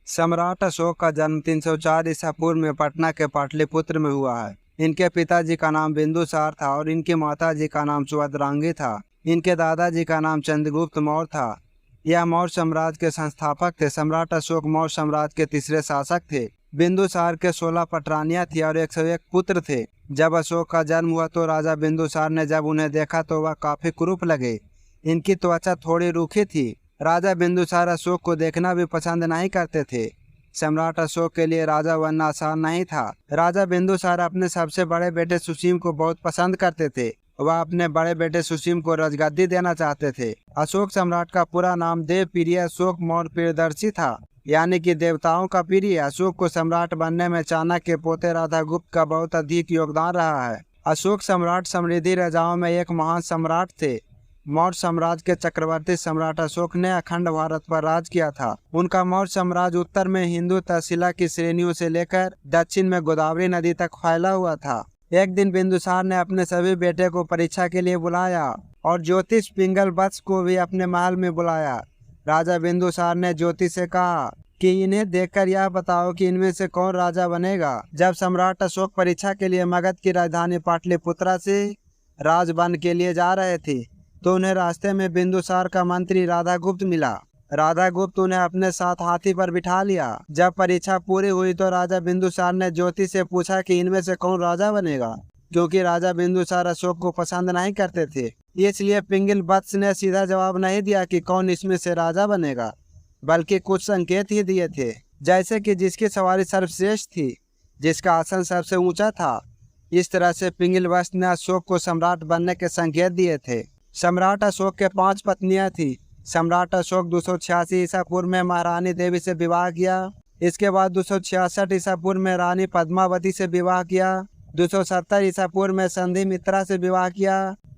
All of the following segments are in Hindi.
सम्राट अशोक का जन्म 304 ईसा पूर्व में पटना के पाटलिपुत्र में हुआ है। इनके पिताजी का नाम बिंदुसार था और इनकी माताजी का नाम सुभद्रांगी था। इनके दादाजी का नाम चंद्रगुप्त मौर्य था। यह मौर्य साम्राज्य के संस्थापक थे। सम्राट अशोक मौर्य साम्राज्य के तीसरे शासक थे। बिंदुसार के 16 पटरानियां थी और 101 पुत्र थे। जब अशोक का जन्म हुआ तो राजा बिंदुसार ने जब उन्हें देखा तो वह काफी कुरूप लगे। इनकी त्वचा थोड़ी रूखी थी। राजा बिंदुसार अशोक को देखना भी पसंद नहीं करते थे। सम्राट अशोक के लिए राजा बनना आसान नहीं था। राजा बिंदुसार अपने सबसे बड़े बेटे सुसीम को बहुत पसंद करते थे। वह अपने बड़े बेटे सुसीम को राजगद्दी देना चाहते थे। अशोक सम्राट का पूरा नाम देव प्रिय अशोक मौर्य प्रियदर्शी था, यानी कि देवताओं का प्रिय। अशोक को सम्राट बनने में चाणक्य के पोते राधागुप्त का बहुत अधिक योगदान रहा है। अशोक सम्राट समृद्धि राजाओं में एक महान सम्राट थे। मौर्य साम्राज्य के चक्रवर्ती सम्राट अशोक ने अखंड भारत पर राज किया था। उनका मौर्य साम्राज्य उत्तर में हिंदू तहसीला की श्रेणियों से लेकर दक्षिण में गोदावरी नदी तक फैला हुआ था। एक दिन बिंदुसार ने अपने सभी बेटे को परीक्षा के लिए बुलाया और ज्योतिष पिंगल वत्स को भी अपने महल में बुलाया। राजा बिंदुसार ने ज्योतिष से कहा कि इन्हें देखकर यह बताओ कि इनमें से कौन राजा बनेगा। जब सम्राट अशोक परीक्षा के लिए मगध की राजधानी पाटलिपुत्रा से राजबन के लिए जा रहे थे तो उन्हें रास्ते में बिंदुसार का मंत्री राधागुप्त मिला। राधागुप्त उन्हें अपने साथ हाथी पर बिठा लिया। जब परीक्षा पूरी हुई तो राजा बिंदुसार ने ज्योतिष से पूछा कि इनमें से कौन राजा बनेगा। क्योंकि राजा बिंदुसार अशोक को पसंद नहीं करते थे, इसलिए पिंगल वत्स ने सीधा जवाब नहीं दिया कि कौन इसमें से राजा बनेगा, बल्कि कुछ संकेत ही दिए थे, जैसे कि जिसकी सवारी सर्वश्रेष्ठ थी, जिसका आसन सबसे ऊंचा था। इस तरह से पिंगल वत्स ने अशोक को सम्राट बनने के संकेत दिए थे। सम्राट अशोक के 5 पत्नियां थी। सम्राट अशोक 286 ईसा पूर्व में महारानी देवी से विवाह किया। इसके बाद 266 ईसा पूर्व में रानी पद्मावती से विवाह किया। 270 ईसा पूर्व में संधिमित्रा से विवाह किया।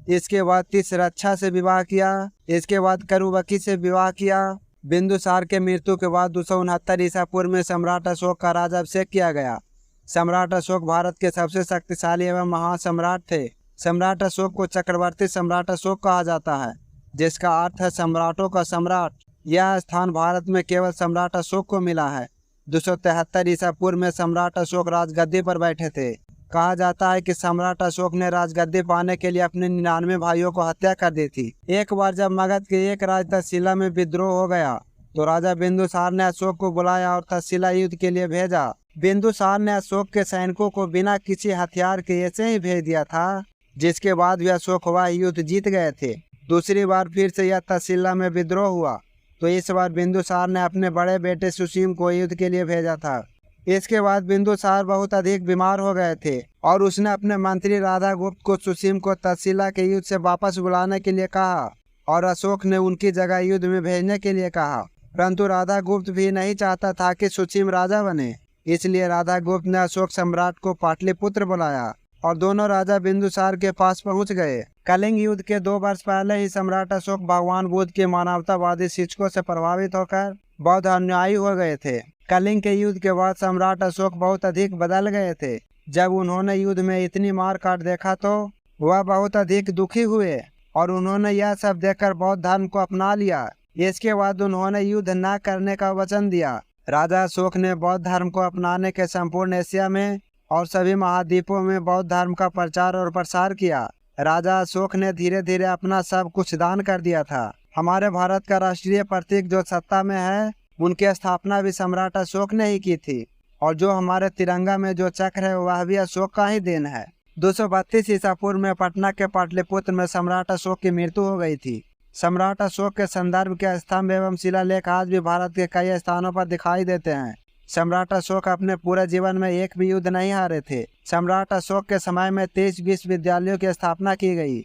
इसके बाद तिसरक्षा से विवाह किया। इसके बाद करुवकी से विवाह किया। बिंदुसार के मृत्यु के बाद 269 ईसा पूर्व में सम्राट अशोक का राज्याभिषेक किया गया। सम्राट अशोक भारत के सबसे शक्तिशाली एवं महान सम्राट थे। सम्राट अशोक को चक्रवर्ती सम्राट अशोक कहा जाता है, जिसका अर्थ है सम्राटों का सम्राट। यह स्थान भारत में केवल सम्राट अशोक को मिला है। 273 ईसा पूर्व में सम्राट अशोक राजगद्दी पर बैठे थे। कहा जाता है कि सम्राट अशोक ने राजगद्दी पाने के लिए अपने 99 भाइयों को हत्या कर दी थी। एक बार जब मगध के एक राज तक्षशिला में विद्रोह हो गया तो राजा बिंदुसार ने अशोक को बुलाया और तक्षशिला युद्ध के लिए भेजा। बिंदुसार ने अशोक के सैनिकों को बिना किसी हथियार के ऐसे ही भेज दिया था, जिसके बाद भी अशोक वह युद्ध जीत गए थे। दूसरी बार फिर से यह तक्षशिला में विद्रोह हुआ तो इस बार बिंदुसार ने अपने बड़े बेटे सुसीम को युद्ध के लिए भेजा था। इसके बाद बिंदुसार बहुत अधिक बीमार हो गए थे और उसने अपने मंत्री राधागुप्त को सुसीम को तक्षशिला के युद्ध से वापस बुलाने के लिए कहा और अशोक ने उनकी जगह युद्ध में भेजने के लिए कहा। परंतु राधागुप्त भी नहीं चाहता था कि सुसीम राजा बने, इसलिए राधागुप्त ने अशोक सम्राट को पाटलिपुत्र बुलाया और दोनों राजा बिंदुसार के पास पहुंच गए। कलिंग युद्ध के 2 वर्ष पहले ही सम्राट अशोक भगवान बुद्ध के मानवतावादी शिक्षकों से प्रभावित होकर बौद्ध अनुयायी हो गए थे। कलिंग के युद्ध के बाद सम्राट अशोक बहुत अधिक बदल गए थे। जब उन्होंने युद्ध में इतनी मार काट देखा तो वह बहुत अधिक दुखी हुए और उन्होंने यह सब देखकर बौद्ध धर्म को अपना लिया। इसके बाद उन्होंने युद्ध न करने का वचन दिया। राजा अशोक ने बौद्ध धर्म को अपनाने के संपूर्ण एशिया में और सभी महाद्वीपों में बौद्ध धर्म का प्रचार और प्रसार किया। राजा अशोक ने धीरे धीरे अपना सब कुछ दान कर दिया था। हमारे भारत का राष्ट्रीय प्रतीक जो सत्ता में है, उनकी स्थापना भी सम्राट अशोक ने ही की थी और जो हमारे तिरंगा में जो चक्र है वह भी अशोक का ही देन है। 232 ईसा पूर्व में पटना के पाटलिपुत्र में सम्राट अशोक की मृत्यु हो गई थी। सम्राट अशोक के संदर्भ के स्तंभ एवं शिलालेख आज भी भारत के कई स्थानों पर दिखाई देते हैं। सम्राट अशोक अपने पूरे जीवन में एक भी युद्ध नहीं हारे थे। सम्राट अशोक के समय में 23 विश्वविद्यालयों की स्थापना की गई,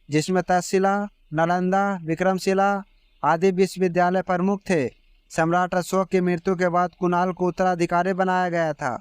जिसमें तक्षशिला, नालंदा, विक्रमशिला आदि विश्वविद्यालय प्रमुख थे। सम्राट अशोक की मृत्यु के बाद कुणाल को उत्तराधिकारी बनाया गया था।